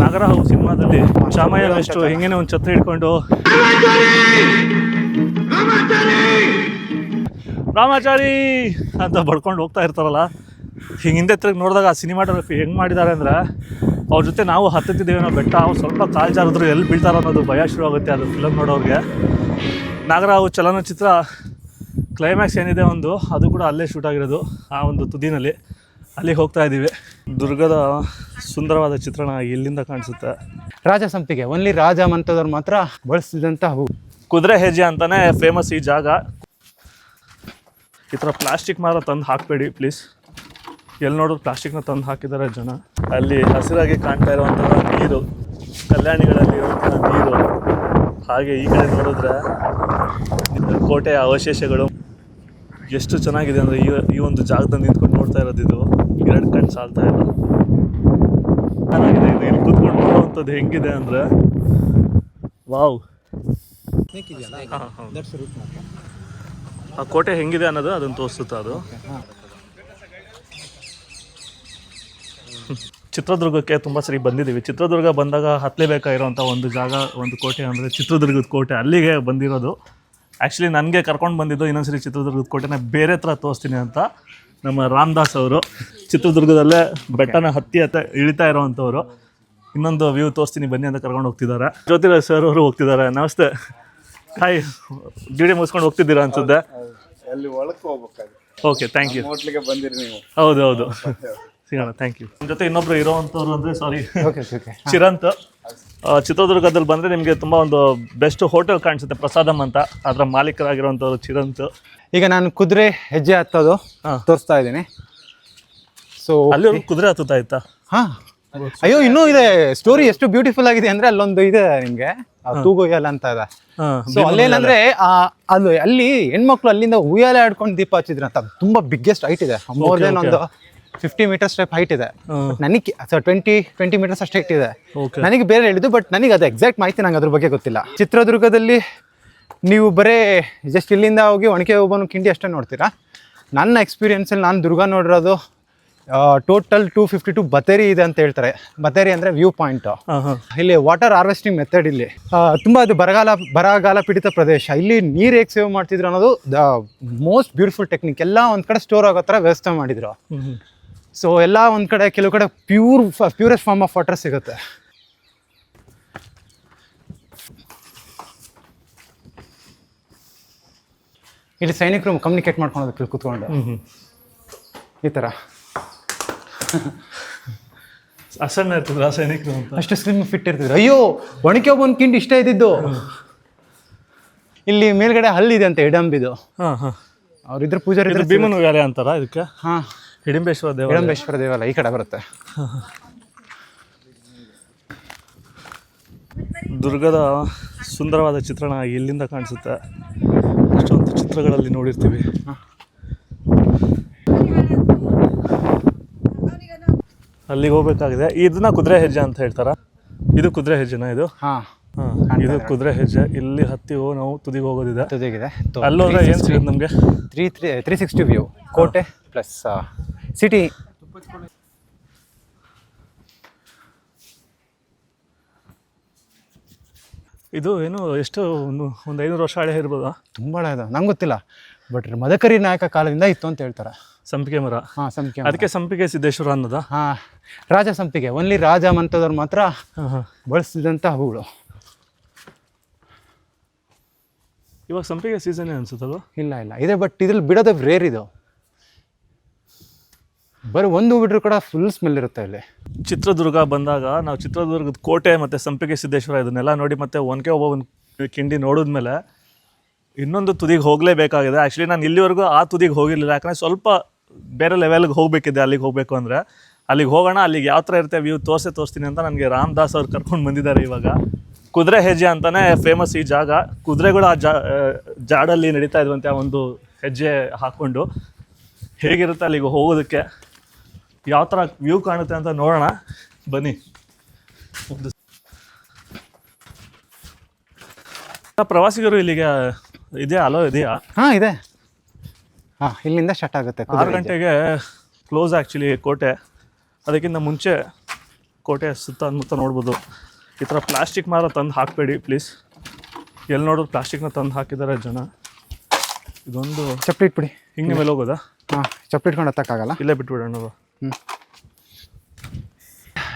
ನಾಗರಹಾವು ಸಿನಿಮಾದಲ್ಲಿ ಚಾಮಯ್ಯ ಎಷ್ಟು ಹಿಂಗೇನೆ ಒಂದು ಛತ್ರ ಹಿಡ್ಕೊಂಡು ರಾಮಾಚಾರಿ ಅಂತ ಬಡ್ಕೊಂಡು ಹೋಗ್ತಾ ಇರ್ತಾರಲ್ಲ, ಹಿಂಗೆ ಹಿಂದೆ ತಿರುಗಿ ನೋಡಿದಾಗ ಆ ಸಿನಿಮಾಟೋಗ್ರಫಿ ಹೆಂಗೆ ಮಾಡಿದ್ದಾರೆ ಅಂದರೆ ಅವ್ರ ಜೊತೆ ನಾವು ಹತ್ತಿದ್ದೇವೆ ನಾವು ಬೆಟ್ಟ, ಅವ್ರು ಸ್ವಲ್ಪ ಕಾಲು ಜಾರಿದ್ರು ಎಲ್ಲಿ ಬೀಳ್ತಾರೋ ಅನ್ನೋದು ಭಯ ಶುರುವಾಗುತ್ತೆ ಅದು ಫಿಲಮ್ ನೋಡೋರಿಗೆ. ನಾಗರಹಾವು ಚಲನಚಿತ್ರ ಕ್ಲೈಮ್ಯಾಕ್ಸ್ ಏನಿದೆ ಒಂದು, ಅದು ಕೂಡ ಅಲ್ಲೇ ಶೂಟ್ ಆಗಿರೋದು, ಆ ಒಂದು ತುದಿನಲ್ಲಿ. ಅಲ್ಲಿಗೆ ಹೋಗ್ತಾ ಇದ್ದೀವಿ. ದುರ್ಗದ ಸುಂದರವಾದ ಚಿತ್ರಣ ಇಲ್ಲಿಂದ ಕಾಣಿಸುತ್ತೆ. ರಾಜ ಸಂಪಿಗೆ ಓನ್ಲಿ ರಾಜ ಮಂತದವ್ರು ಮಾತ್ರ ಬಳಸ್ತಿದ್ದಂಥ ಹೂ. ಕುದುರೆ ಹೆಜ್ಜೆ ಅಂತಲೇ ಫೇಮಸ್ ಈ ಜಾಗ. ಈ ಥರ ಪ್ಲಾಸ್ಟಿಕ್ ಮಾತ್ರ ತಂದು ಹಾಕಬೇಡಿ ಪ್ಲೀಸ್. ಎಲ್ಲಿ ನೋಡಿದ್ರು ಪ್ಲಾಸ್ಟಿಕ್ನ ತಂದು ಹಾಕಿದ್ದಾರೆ ಜನ. ಅಲ್ಲಿ ಹಸಿರಾಗಿ ಕಾಣ್ತಾ ಇರುವಂತಹ ನೀರು, ಕಲ್ಯಾಣಿಗಳಲ್ಲಿ ಇರುವಂತಹ ನೀರು. ಹಾಗೆ ಈ ಕಡೆ ನೋಡಿದ್ರೆ ಕೋಟೆಯ ಅವಶೇಷಗಳು ಎಷ್ಟು ಚೆನ್ನಾಗಿದೆ ಅಂದರೆ ಈ ಒಂದು ಜಾಗದಲ್ಲಿ ನಿಂತ್ಕೊಂಡು ನೋಡ್ತಾ ಇರೋದು ಇದು ಎರಡು ಕಣ್ಣು ಸಾಲ್ತಾ ಇಲ್ಲ. ಚೆನ್ನಾಗಿದೆ ಇದು. ಇಲ್ಲಿ ಕೂತ್ಕೊಂಡು ನೋಡುವಂಥದ್ದು ಹೆಂಗಿದೆ ಅಂದರೆ ವಾವ್. ಆ ಕೋಟೆ ಹೆಂಗಿದೆ ಅನ್ನೋದು ಅದನ್ನು ತೋರಿಸುತ್ತೆ ಅದು. ಚಿತ್ರದುರ್ಗಕ್ಕೆ ತುಂಬ ಸರಿ ಬಂದಿದ್ದೀವಿ. ಚಿತ್ರದುರ್ಗ ಬಂದಾಗ ಹತ್ತಲೇಬೇಕಾಗಿರೋಂಥ ಒಂದು ಜಾಗ, ಒಂದು ಕೋಟೆ ಅಂದರೆ ಚಿತ್ರದುರ್ಗದ ಕೋಟೆ. ಅಲ್ಲಿಗೆ ಬಂದಿರೋದು. ಆ್ಯಕ್ಚುಲಿ ನನಗೆ ಕರ್ಕೊಂಡು ಬಂದಿದ್ದು ಇನ್ನೊಂದ್ಸರಿ ಚಿತ್ರದುರ್ಗದ ಕೋಟೆನ ಬೇರೆ ಥರ ತೋರಿಸ್ತೀನಿ ಅಂತ ನಮ್ಮ ರಾಮದಾಸ್ ಅವರು. ಚಿತ್ರದುರ್ಗದಲ್ಲೇ ಬೆಟ್ಟನ ಹತ್ತಿ ಇಳಿತಾ ಇರೋವಂಥವ್ರು. ಇನ್ನೊಂದು ವ್ಯೂ ತೋರಿಸ್ತೀನಿ ಬನ್ನಿ ಅಂತ ಕರ್ಕೊಂಡು ಹೋಗ್ತಿದ್ದಾರೆ. ಜ್ಯೋತಿರಾಜ್ ಸರ್ ಅವರು ಹೋಗ್ತಿದ್ದಾರೆ. ನಮಸ್ತೆ. ಹಾಯ್, ಡ್ಯೂಟಿ ಮುಗಿಸ್ಕೊಂಡು ಹೋಗ್ತಿದ್ದೀರಾ ಅನ್ಸುತ್ತೆ. Okay, thank you. ಹೌದು ಹೌದು, ಸಿಗೋಣ. Thank you. ನಮ್ಮ ಜೊತೆ ಇನ್ನೊಬ್ರು ಇರೋವಂಥವ್ರು ಅಂದರೆ ಚಿರಂತ್. ಚಿತ್ರದುರ್ಗದಲ್ಲಿ ಬಂದರೆ ನಿಮಗೆ ತುಂಬ ಒಂದು ಬೆಸ್ಟ್ ಹೋಟೆಲ್ ಕಾಣಿಸುತ್ತೆ, ಪ್ರಸಾದಮ್ ಅಂತ. ಅದರ ಮಾಲೀಕರಾಗಿರೋವಂಥವ್ರು ಚಿರಂತ್. ಈಗ ನಾನು ಕುದುರೆ ಹೆಜ್ಜೆ ಹತ್ತೋದು ತೋರಿಸ್ತಾ ಇದ್ದೀನಿ. ಸೊ ಅಲ್ಲಿ ಕುದುರೆ ಹತ್ತುತ್ತಾ ಇತ್ತಾ? ಹಾಂ, ಅಯ್ಯೋ ಇನ್ನೂ ಇದೆ. ಸ್ಟೋರಿ ಎಷ್ಟು ಬ್ಯೂಟಿಫುಲ್ ಆಗಿದೆ ಅಂದರೆ ಅಲ್ಲೊಂದು ಇದೆ ನಿಮಗೆ, ತೂಗುಯ್ಯಾಲ ಅಂತ ಇದೆ. ಸೊ ಅಲ್ಲೇನಂದ್ರೆ ಅಲ್ಲಿ ಹೆಣ್ಮಕ್ಳು ಅಲ್ಲಿಂದ ಉಯ್ಯಾಲೆ ಆಡ್ಕೊಂಡು ದೀಪ ಹಚ್ಚಿದ್ರು ಅಂತ. ತುಂಬಾ ಬಿಗ್ಗೆಸ್ಟ್ ಹೈಟ್ ಇದೆ, ಮೋರ್ ದೆನ್ ಒಂದು 50 ಮೀಟರ್ಸ್ ಟೈಪ್ ಹೈಟ್ ಇದೆ. ನನಗೆ 20 ಮೀಟರ್ಸ್ ಅಷ್ಟು ಹೈಟ್ ಇದೆ. ನನಗೆ ಬೇರೆ ಹೇಳಿದ್ದು, ಬಟ್ ನನಗೆ ಅದು ಎಕ್ಸಾಕ್ಟ್ ಮಾಹಿತಿ ನಂಗೆ ಅದ್ರ ಬಗ್ಗೆ ಗೊತ್ತಿಲ್ಲ. ಚಿತ್ರದುರ್ಗದಲ್ಲಿ ನೀವು ಬರೇ ಜಸ್ಟ್ ಇಲ್ಲಿಂದ ಹೋಗಿ ಒಣಕೆ ಒಬ್ಬನು ಕಿಂಡಿ ಅಷ್ಟೇ ನೋಡ್ತೀರಾ. ನನ್ನ ಎಕ್ಸ್ಪೀರಿಯನ್ಸಲ್ಲಿ ನಾನು ದುರ್ಗ ನೋಡಿರೋದು ಟೋಟಲ್ 252 ಬತೇರಿ ಇದೆ ಅಂತ ಹೇಳ್ತಾರೆ. ಬತೇರಿ ಅಂದರೆ ವ್ಯೂ ಪಾಯಿಂಟ್. ಇಲ್ಲಿ ವಾಟರ್ ಹಾರ್ವೆಸ್ಟಿಂಗ್ ಮೆಥಡ್ ಇಲ್ಲಿ ತುಂಬ ಅದು ಬರಗಾಲ ಪೀಡಿತ ಪ್ರದೇಶ. ಇಲ್ಲಿ ನೀರು ಹೇಗೆ ಸೇವ್ ಮಾಡ್ತಿದ್ರು ಅನ್ನೋದು ದ ಮೋಸ್ಟ್ ಬ್ಯೂಟಿಫುಲ್ ಟೆಕ್ನಿಕ್. ಎಲ್ಲ ಒಂದು ಕಡೆ ಸ್ಟೋರ್ ಆಗೋ ಥರ ವ್ಯವಸ್ಥೆ ಮಾಡಿದ್ರು. ಸೊ ಎಲ್ಲ ಒಂದು ಕಡೆ, ಕೆಲವು ಕಡೆ ಪ್ಯೂರೆಸ್ಟ್ ಫಾರ್ಮ್ ಆಫ್ ವಾಟರ್ ಸಿಗುತ್ತೆ. ಇಲ್ಲಿ ಸೈನಿಕರು ಕಮ್ಯುನಿಕೇಟ್ ಮಾಡ್ಕೊಳೋದಕ್ಕೆ ಕೂತ್ಕೊಂಡು ಈ ಥರ ಅಸಣ್ಣ ಇರ್ತದೆ ಸೈನಿಕರು ಅಂತ. ಅಷ್ಟು ಸ್ಲಿಮ್ ಫಿಟ್ ಇರ್ತಿದ್ರು. ಅಯ್ಯೋ, ಒಣಕೆ ಒಬ್ಬನ ಕಿಂಡಿ ಇಷ್ಟ ಇದ್ದಿದ್ದು. ಇಲ್ಲಿ ಮೇಲ್ಗಡೆ ಹಲ್ಲಿದೆ ಅಂತ ಹಿಡಂಬಿದು. ಅವ್ರಿದ್ರ ಪೂಜಾರಿ ಭೀಮನ ವ್ಯಾಲೆ ಅಂತಾರ ಇದಕ್ಕೆ. ಹಾಂ, ಹಿಡಂಬೇಶ್ವರ ದೇವಾಲಯ ಈ ಕಡೆ ಬರುತ್ತೆ. ದುರ್ಗದ ಸುಂದರವಾದ ಚಿತ್ರಣ ಇಲ್ಲಿಂದ ಕಾಣಿಸುತ್ತೆ. ಅಷ್ಟೊಂದು ಚಿತ್ರಗಳಲ್ಲಿ ನೋಡಿರ್ತೀವಿ. ಅಲ್ಲಿಗೆ ಹೋಗ್ಬೇಕಾಗಿದೆ. ಇದನ್ನ ಕುದುರೆ ಹೆಜ್ಜೆ ಅಂತ ಹೇಳ್ತಾರ. ಇದು ಕುದುರೆ ಹೆಜ್ಜೆನಾ ಇದು? ಹಾಂ, ಇದು ಕುದುರೆ ಹೆಜ್ಜೆ. ಇಲ್ಲಿ ಹತ್ತಿ ನಾವು ತುದಿಗೆ ಹೋಗೋದಿದೆ. ತುದಿಗಿದೆ. ಅಲ್ಲೋದ್ರೆ ಏನು ಸಿಗುತ್ತೆ ನಮಗೆ? 360 ವ್ಯೂ, ಕೋಟೆ ಪ್ಲಸ್ ಸಿಟಿ. ಇದು ಏನು ಎಷ್ಟು ಒಂದು 500 ವರ್ಷ ಹಳೆ ಇರ್ಬೋದಾ? ತುಂಬ ಹಳೆಯದು, ನಂಗೆ ಗೊತ್ತಿಲ್ಲ. ಬಟ್ ಮದಕರಿ ನಾಯಕ ಕಾಲದಿಂದ ಇತ್ತು ಅಂತ ಹೇಳ್ತಾರೆ. ಸಂಪಿಗೆ ಮರ. ಹಾಂ, ಸಂಪಿಗೆ. ಅದಕ್ಕೆ ಸಂಪಿಗೆ ಸಿದ್ದೇಶ್ವರ ಅನ್ನೋದ. ಹಾಂ, ರಾಜ ಸಂಪಿಗೆ ಓನ್ಲಿ ರಾಜ ಮಂತದವ್ರು ಮಾತ್ರ ಬಳಸ್ತಿದ್ದಂಥ ಹೂಗಳು. ಇವಾಗ ಸಂಪಿಗೆ ಸೀಸನ್ ಅನ್ಸುತ್ತಲ್ವ? ಇಲ್ಲ ಇದೆ, ಬಟ್ ಇದ್ರಲ್ಲಿ ಬಿಡೋದು ರೇರ್. ಇದು ಬರೀ ಒಂದು ಬಿಟ್ಟರು ಕೂಡ ಫುಲ್ ಸ್ಮೆಲ್ ಇರುತ್ತೆ ಇಲ್ಲಿ. ಚಿತ್ರದುರ್ಗ ಬಂದಾಗ ನಾವು ಚಿತ್ರದುರ್ಗದ ಕೋಟೆ ಮತ್ತು ಸಂಪಿಗೆ ಸಿದ್ದೇಶ್ವರ ಇದನ್ನೆಲ್ಲ ನೋಡಿ ಮತ್ತೆ ಒನಕೆ ಓಬವ್ವನ ಕಿಂಡಿ ನೋಡಿದ್ಮೇಲೆ ಇನ್ನೊಂದು ತುದಿಗೆ ಹೋಗಲೇಬೇಕಾಗಿದೆ. ಆ್ಯಕ್ಚುಲಿ ನಾನು ಇಲ್ಲಿವರೆಗೂ ಆ ತುದಿಗೆ ಹೋಗಿರಲಿಲ್ಲ, ಯಾಕಂದರೆ ಸ್ವಲ್ಪ ಬೇರೆ ಲೆವೆಲ್ಗೆ ಹೋಗಬೇಕಿದೆ. ಅಲ್ಲಿಗೆ ಹೋಗಬೇಕು ಅಂದರೆ ಅಲ್ಲಿಗೆ ಹೋಗೋಣ, ಅಲ್ಲಿಗೆ ಯಾವ ಥರ ಇರುತ್ತೆ ವ್ಯೂ ತೋರಿಸ್ತೀನಿ ಅಂತ ನನಗೆ ರಾಮದಾಸ್ ಅವ್ರು ಕರ್ಕೊಂಡು ಬಂದಿದ್ದಾರೆ. ಇವಾಗ ಕುದುರೆ ಹೆಜ್ಜೆ ಅಂತಲೇ ಫೇಮಸ್ ಈ ಜಾಗ. ಕುದುರೆಗಳು ಆ ಜಾಡಲ್ಲಿ ನಡೀತಾ ಇರುವಂತೆ ಒಂದು ಹೆಜ್ಜೆ ಹಾಕ್ಕೊಂಡು ಹೇಗಿರುತ್ತೆ ಅಲ್ಲಿಗೆ ಹೋಗೋದಕ್ಕೆ, ಯಾವ ಥರ ವ್ಯೂ ಕಾಣುತ್ತೆ ಅಂತ ನೋಡೋಣ ಬನ್ನಿ. ಒಂದು ಪ್ರವಾಸಿಗರು ಇಲ್ಲಿಗೆ ಇದೆಯಾ ಅಲೋ ಇದೆಯಾ? ಹಾಂ ಇದೆ. ಹಾಂ ಇಲ್ಲಿಂದ ಸ್ಟಾರ್ಟ್ ಆಗುತ್ತೆ. 6 ಗಂಟೆಗೆ ಕ್ಲೋಸ್ ಆ್ಯಕ್ಚುಲಿ ಕೋಟೆ. ಅದಕ್ಕಿಂತ ಮುಂಚೆ ಕೋಟೆ ಸುತ್ತಮುತ್ತ ನೋಡ್ಬೋದು. ಈ ಥರ ಪ್ಲಾಸ್ಟಿಕ್ ಮಾರ ತಂದು ಹಾಕಬೇಡಿ ಪ್ಲೀಸ್. ಎಲ್ಲಿ ನೋಡೋದು ಪ್ಲಾಸ್ಟಿಕ್ನ ತಂದು ಹಾಕಿದ್ದಾರೆ ಜನ. ಇದೊಂದು ಚಪ್ಪಲಿ ಇಟ್ಬಿಡಿ. ಹಿಂಗೆ ಮೇಲೆ ಹೋಗೋದಾ? ಹಾಂ ಚಪ್ಪಲಿ ಇಟ್ಕೊಂಡು ಹತ್ತಕ್ಕಾಗಲ್ಲ, ಇಲ್ಲೇ ಬಿಟ್ಬಿಡೋಣ.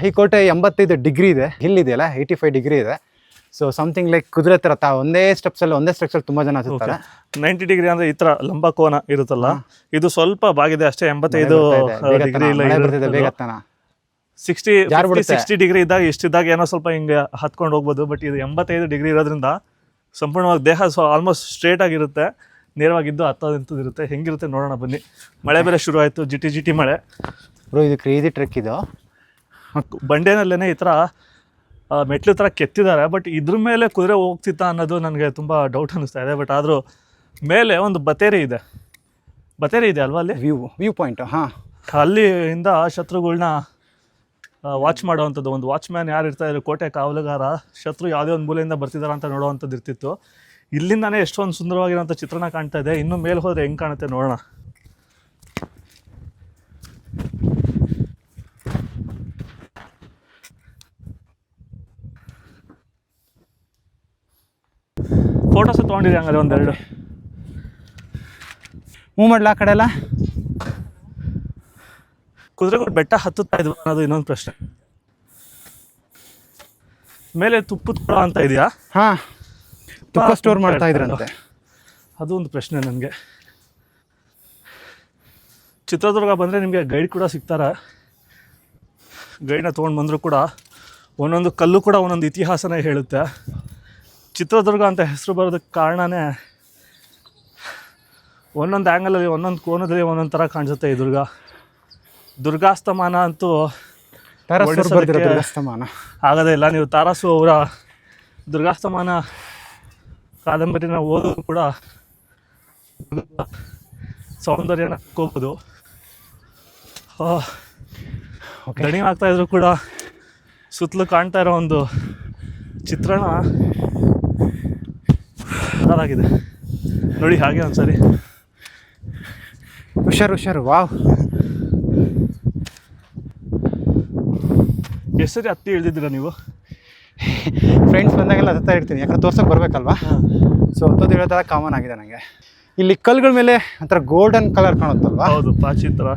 ಈ ಕೋಟೆ 85 ಡಿಗ್ರಿ ಇದೆ. ಇಲ್ಲಿದೆಯಲ್ಲ 85 ಡಿಗ್ರಿ ಇದೆ. ಸೊ ಸಮಥಿಂಗ್ ಲೈಕ್ ಕುದುರೆ ಥರ ಒಂದೇ ಸ್ಟೆಪ್ಸಲ್ಲಿ ತುಂಬ ಜನ ಹತ್ತುತ್ತಾರೆ. 90 ಡಿಗ್ರಿ ಅಂದರೆ ಈ ಥರ ಲಂಬ ಕೋನ ಇರುತ್ತಲ್ಲ, ಇದು ಸ್ವಲ್ಪ ಬಾಗಿದೆ ಅಷ್ಟೇ. 85 ಡಿಗ್ರಿ ಇಲ್ಲ, 60 ಡಿಗ್ರಿ ಇದ್ದಾಗ ಇಷ್ಟಿದ್ದಾಗ ಏನೋ ಸ್ವಲ್ಪ ಹಿಂಗೆ ಹತ್ಕೊಂಡು ಹೋಗ್ಬೋದು. ಬಟ್ ಇದು 85 ಡಿಗ್ರಿ ಇರೋದ್ರಿಂದ ಸಂಪೂರ್ಣವಾಗಿ ದೇಹ ಆಲ್ಮೋಸ್ಟ್ ಸ್ಟ್ರೇಟ್ ಆಗಿರುತ್ತೆ, ನೇರವಾಗಿದ್ದು ಹತ್ತೋದಂಥದ್ದು ಇರುತ್ತೆ. ಹೆಂಗಿರುತ್ತೆ ನೋಡೋಣ ಬನ್ನಿ. ಮಳೆ ಬೇರೆ ಶುರು ಆಯಿತು, ಜಿಟಿ ಮಳೆ. ಇದು ಕ್ರೇಜಿ ಟ್ರೆಕ್. ಇದು ಬಂಡೆನಲ್ಲೇ ಈ ಥರ ಮೆಟ್ಲು ಥರ ಕೆತ್ತಿದ್ದಾರೆ. ಬಟ್ ಇದ್ರ ಮೇಲೆ ಕುದುರೆ ಹೋಗ್ತಿತ್ತ ಅನ್ನೋದು ನನಗೆ ತುಂಬ ಡೌಟ್ ಅನ್ನಿಸ್ತಾ ಇದೆ. ಬಟ್ ಆದರೂ ಮೇಲೆ ಒಂದು ಬತೇರಿ ಇದೆ ಅಲ್ವಾ ಅಲ್ಲಿ ವ್ಯೂ ಪಾಯಿಂಟ್. ಹಾಂ, ಅಲ್ಲಿಂದ ಶತ್ರುಗಳನ್ನ ವಾಚ್ ಮಾಡೋವಂಥದ್ದು. ಒಂದು ವಾಚ್ಮ್ಯಾನ್ ಯಾರು ಇರ್ತಾಯಿದ್ರು, ಕೋಟೆ ಕಾವಲುಗಾರ, ಶತ್ರು ಯಾವುದೇ ಒಂದು ಮೂಲೆಯಿಂದ ಬರ್ತಿದಾರ ಅಂತ ನೋಡೋವಂಥದ್ದು ಇರ್ತಿತ್ತು. ಇಲ್ಲಿಂದಾನೇ ಎಷ್ಟೊಂದು ಸುಂದರವಾಗಿರೋಂಥ ಚಿತ್ರಣ ಕಾಣ್ತಾ ಇದೆ. ಇನ್ನೂ ಮೇಲೆ ಹೋದರೆ ಹೆಂಗೆ ಕಾಣುತ್ತೆ ನೋಡೋಣ. ಫೋಟೋಸ್ ತೊಗೊಂಡಿರಿ ಹಂಗಾರೆ ಒಂದೆರಡು. ಮೂವ್ ಮಾಡಲ ಆ ಕಡೆ ಎಲ್ಲ. ಕುದುರೆಗಳು ಬೆಟ್ಟ ಹತ್ತುತ್ತಾ ಇದ್ವು ಅನ್ನೋದು ಇನ್ನೊಂದು ಪ್ರಶ್ನೆ. ಮೇಲೆ ತುಪ್ಪದ ಕೊಳ ಅಂತ ಇದೆಯಾ? ಹಾಂ, ತುಪ್ಪ ಸ್ಟೋರ್ ಮಾಡ್ತಾ ಇದ್ರಂತೆ. ಅದು ಒಂದು ಪ್ರಶ್ನೆ ನನಗೆ. ಚಿತ್ರದುರ್ಗ ಬಂದರೆ ನಿಮಗೆ ಗೈಡ್ ಕೂಡ ಸಿಗ್ತಾರೆ. ಗೈಡ್ನ ತೊಗೊಂಡು ಬಂದರೂ ಕೂಡ ಒಂದೊಂದು ಕಲ್ಲು ಕೂಡ ಒಂದೊಂದು ಇತಿಹಾಸನೇ ಹೇಳುತ್ತೆ. ಚಿತ್ರದುರ್ಗ ಅಂತ ಹೆಸರು ಬರೋದಕ್ಕೆ ಕಾರಣನೇ ಒಂದೊಂದು ಆ್ಯಂಗಲಲ್ಲಿ, ಒಂದೊಂದು ಕೋನದಲ್ಲಿ ಒಂದೊಂದು ಥರ ಕಾಣಿಸುತ್ತೆ ಈ ದುರ್ಗಾಸ್ತಮಾನ ಅಂತೂ ಆಗೋದೇ ಇಲ್ಲ. ನೀವು ತಾರಾಸು ಅವರ ದುರ್ಗಾಸ್ತಮಾನ ಕಾದಂಬರಿನ ಓದೋದು ಕೂಡ ಸೌಂದರ್ಯನ ಹೋಗ್ಬೋದು. ದಣಿ ಆಗ್ತಾಯಿದ್ರು ಕೂಡ ಸುತ್ತಲೂ ಕಾಣ್ತಾ ಇರೋ ಒಂದು ಚಿತ್ರಣ ಅದಾಗಿದೆ ನೋಡಿ. ಹಾಗೆ ಒಂದ್ಸರಿ ಹುಷಾರು. ವಾವ್, ಎಷ್ಟು ಸರಿ ಹತ್ತಿ ಇಳಿದಿದ್ದೀರಾ ನೀವು? ಫ್ರೆಂಡ್ಸ್ ಬಂದಾಗೆಲ್ಲ ಹತ್ತಾ ಇರ್ತೀನಿ, ಯಾಕಂದ್ರೆ ತೋರ್ಸೋಕೆ ಬರಬೇಕಲ್ವಾ. ಸೊ ಹತ್ತೋದು ಹೇಳೋದ ಕಾಮನ್ ಆಗಿದೆ ನನಗೆ. ಇಲ್ಲಿ ಕಲ್ಲುಗಳ ಮೇಲೆ ಒಂಥರ ಗೋಲ್ಡನ್ ಕಲರ್ ಕಾಣುತ್ತಲ್ವಾ? ಹೌದು, ಪಾಚಿ ಥರ.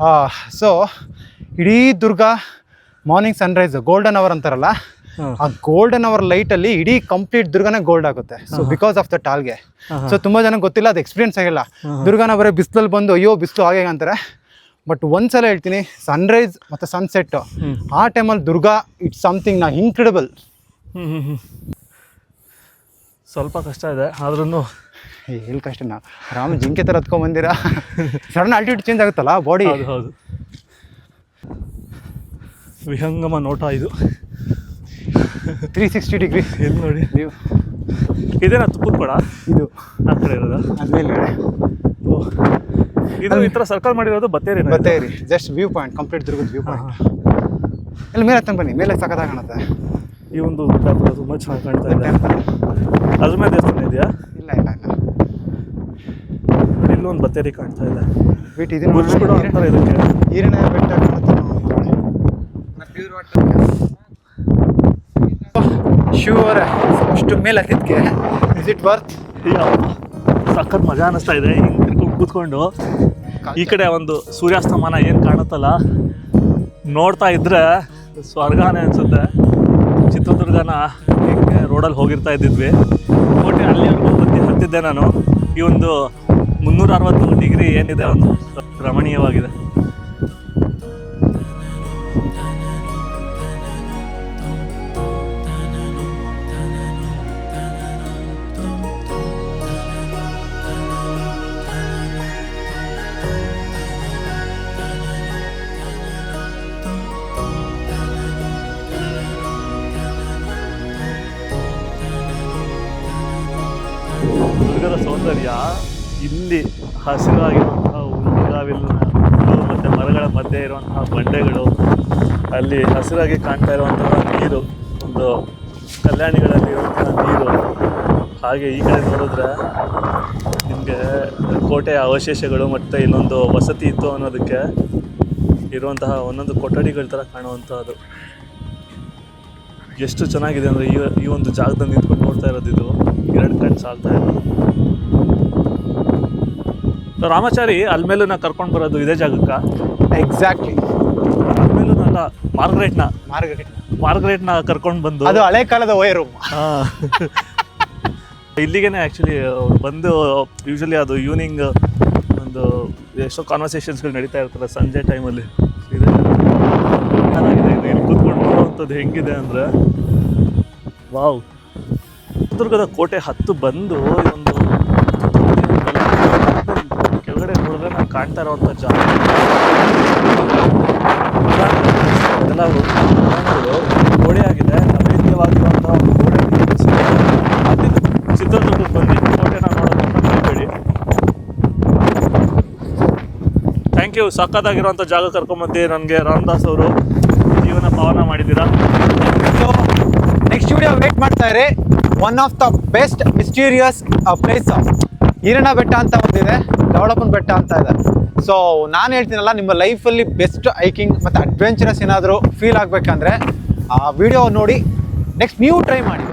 ಸೊ ಇಡೀ Durga morning sunrise golden hour ಅಂತಾರಲ್ಲ, ಆ ಗೋಲ್ಡನ್ ಅವರ್ ಲೈಟಲ್ಲಿ ಇಡೀ ಕಂಪ್ಲೀಟ್ ದುರ್ಗನೇ ಗೋಲ್ಡ್ ಆಗುತ್ತೆ. ಸೊ ಬಿಕಾಸ್ ಆಫ್ ದ ಟಾಲ್ಗೆ. ಸೊ ತುಂಬ ಜನ ಗೊತ್ತಿಲ್ಲ, ಅದು ಎಕ್ಸ್ಪೀರಿಯನ್ಸ್ ಆಗಿಲ್ಲ. ದುರ್ಗನ ಬರೀ ಬಿಸಿಲಲ್ಲಿ ಬಂದು ಅಯ್ಯೋ ಬಿಸಿಲು ಹಾಗೆ ಅಂತಾರೆ. ಬಟ್ ಒಂದ್ಸಲ ಹೇಳ್ತೀನಿ, ಸನ್ರೈಸ್ ಮತ್ತು ಸನ್ಸೆಟ್ ಆ ಟೈಮಲ್ಲಿ ದುರ್ಗ ಇಟ್ಸ್ ಸಮಥಿಂಗ್ ಇನ್ಕ್ರೆಡಿಬಲ್. ಸ್ವಲ್ಪ ಕಷ್ಟ ಇದೆ ಆದ್ರೂ. ಎಲ್ಲಿ ಕಷ್ಟನಾ, ಆರಾಮ ಜಿಂಕೆ ಥರ ಹತ್ಕೊಂಡ್ಬಂದಿರಾ. ಸಡನ್ ಆಲ್ಟಿಟ್ಯೂಡ್ ಚೇಂಜ್ ಆಗುತ್ತಲ್ಲ ಬಾಡಿ. ಹೌದು, ವಿಹಂಗಮ ನೋಟ ಇದು. 360 ಡಿಗ್ರಿ ಎಲ್ಲಿ ನೋಡಿ ನೀವು. ಇದೇನಾ ತುಪ್ಪದ ಕೊಳ? ಇದು ಆ ಕಡೆ ಇರೋದು ಅದ್ಮೇಲೆ ಇದು ಈ ಥರ ಸರ್ಕಲ್ ಮಾಡಿರೋದು battery. Just view point, complete ದುರ್ಗದ ವ್ಯೂ ಪಾಯಿಂಟ್. ಇಲ್ಲಿ ಮೇಲೆ ಹತ್ತಂಗೆ ಬನ್ನಿ, ಮೇಲೆ ಸಖತ್ತಾಗಿ ಕಾಣುತ್ತೆ. ಈ ಒಂದು ಗುಡ್ಡ ಕೂಡ ತುಂಬ ಚೆನ್ನಾಗಿ ಕಾಣ್ತಾ ಇದೆ. ಅದ್ರ ಮೇಲೆ ದೇವಸ್ಥಾನ ಇದೆಯಾ? ಇಲ್ಲ. ಇಲ್ಲೊಂದು ಬತ್ತೇರಿ ಕಾಣ್ತಾ ಇದೆ. ವೇಟ್ ಇದನ್ನು ಕೂಡ ಅಂತಾರೆ ಇದಕ್ಕೆ. ಈರಿನ ಬೆಟ್ಟ ಕಾಣುತ್ತೆ. ಶಿವರ ಅಷ್ಟು ಮೇಲೆ ಹತ್ತಿದ್ಕೆ ಇಸ್ ಇಟ್ ವರ್ತ್? ಸಖತ್ ಮಜಾ ಅನ್ನಿಸ್ತಾ ಇದೆ. ಹಿಂಗೆ ಕೂತ್ಕೊಂಡು ಈ ಕಡೆ ಒಂದು ಸೂರ್ಯಾಸ್ತಮಾನ ಏನು ಕಾಣುತ್ತಲ್ಲ, ನೋಡ್ತಾ ಇದ್ರೆ ಸ್ವರ್ಗನೇ ಅನಿಸುತ್ತೆ. ಚಿತ್ರದುರ್ಗನ ಹಿಂಗೆ ರೋಡಲ್ಲಿ ಹೋಗಿರ್ತಾ ಇದ್ದಿದ್ವಿ. ಕೋಟೆ ಅಲ್ಲಿವರೆಗೂ ಹತ್ತಿದ್ದೆ ನಾನು. ಈ ಒಂದು 360 ಡಿಗ್ರಿ ಏನಿದೆ ಒಂದು ರಮಣೀಯವಾಗಿದೆ. ದುರ್ಗದ ಸೌಂದರ್ಯ ಇಲ್ಲಿ ಹಸಿರಾಗಿರುವಂತಹ ಹುಲ್ಲುಗಾವಿಲಿನ ಮತ್ತು ಮರಗಳ ಮಧ್ಯೆ ಇರುವಂತಹ ಬಂಡೆಗಳು, ಅಲ್ಲಿ ಹಸಿರಾಗಿ ಕಾಣ್ತಾ ಇರುವಂತಹ ನೀರು, ಒಂದು ಕಲ್ಯಾಣಿಗಳಲ್ಲಿ ಇರುವಂತಹ ನೀರು. ಹಾಗೆ ಈ ಕಡೆ ನೋಡಿದ್ರೆ ನಿಮಗೆ ಕೋಟೆಯ ಅವಶೇಷಗಳು ಮತ್ತು ಇನ್ನೊಂದು ವಸತಿ ಇತ್ತು ಅನ್ನೋದಕ್ಕೆ ಇರುವಂತಹ ಒಂದೊಂದು ಕೊಠಡಿಗಳ ಥರ ಕಾಣುವಂಥದ್ದು. ಎಷ್ಟು ಚೆನ್ನಾಗಿದೆ ಅಂದರೆ ಈ ಒಂದು ಜಾಗದಲ್ಲಿ ನಿಂತ್ಕೊಂಡು ನೋಡ್ತಾ ಇರೋದು ಇದು 2 ಕಣ್ಣು ಸಾಲ್ತಾ ಇಲ್ಲ. ರಾಮಾಚಾರಿ ಅಲ್ಮೇಲುನ ಕರ್ಕೊಂಡು ಬರೋದು ಇದೇ ಜಾಗಕ್ಕ? ಎಕ್ಸಾಕ್ಟ್ಲಿ. ಅಲ್ಮೇಲುನಲ್ಲ, ಮಾರ್ಗ್ರೆಟ್ನ ಕರ್ಕೊಂಡು ಬಂದು, ಅದು ಹಳೆ ಕಾಲದ ವೈರು. ಇಲ್ಲಿಗೇನೆ ಆ್ಯಕ್ಚುಲಿ ಬಂದು ಯೂಶಲಿ ಅದು ಈವ್ನಿಂಗ್ ಒಂದು ಎಷ್ಟೋ ಕಾನ್ವರ್ಸೇಷನ್ಸ್ಗಳು ನಡೀತಾ ಇರ್ತಾರೆ ಸಂಜೆ ಟೈಮಲ್ಲಿ. ಇದೆ ಚೆನ್ನಾಗಿದೆ ಇದು. ಇಲ್ಲಿ ಕೂತ್ಕೊಂಡು ನೋಡೋವಂಥದ್ದು ಹೆಂಗಿದೆ ಅಂದರೆ, ವಾವ್, ಚಿತ್ರದುರ್ಗದ ಕೋಟೆ ಹತ್ತು ಬಂದು ಒಂದು ಕೆಳಗಡೆ ನೋಡಿದ್ರೆ ನಾನು ಕಾಣ್ತಾ ಇರೋವಂಥ ಜಾಗ ಅದೆಲ್ಲ ಗೋಡೆ ಆಗಿದೆ. ನೈವೇದ್ಯವಾಗಿರುವಂಥ ಒಂದು ಗೋಡೆ ಅಲ್ಲಿ ಚಿತ್ರದುರ್ಗಕ್ಕೆ ಬಂದು ಕೋಟೆನ ನೋಡೋದನ್ನ ಮರಿಬೇಡಿ. Thank you. ಸಕ್ಕತ್ತಾಗಿರುವಂಥ ಜಾಗ ಕರ್ಕೊಂಬಂದು ನನಗೆ ರಾಮದಾಸ್ ಅವರು ಜೀವನ ಪಾವನ ಮಾಡಿದ್ದೀರಾ. ಸೊ ನೆಕ್ಸ್ಟ್ ವಿಡಿಯೋ ವೇಟ್ ಮಾಡ್ತಾ ಇರಿ. One of the best mysterious place Eeranna Betta ಅಂತ ಒಂದಿದೆ, ಡೆವಲಪನ್ ಬೆಟ್ಟ ಅಂತ ಇದೆ. ಸೊ ನಾನು ಹೇಳ್ತೀನಲ್ಲ, ನಿಮ್ಮ ಲೈಫಲ್ಲಿ ಬೆಸ್ಟ್ ಹೈಕಿಂಗ್ ಮತ್ತು ಅಡ್ವೆಂಚರಸ್ ಏನಾದರೂ ಫೀಲ್ ಆಗಬೇಕಂದ್ರೆ ಆ ವಿಡಿಯೋ ನೋಡಿ ನೆಕ್ಸ್ಟ್ ನೀವು ಟ್ರೈ ಮಾಡಿ.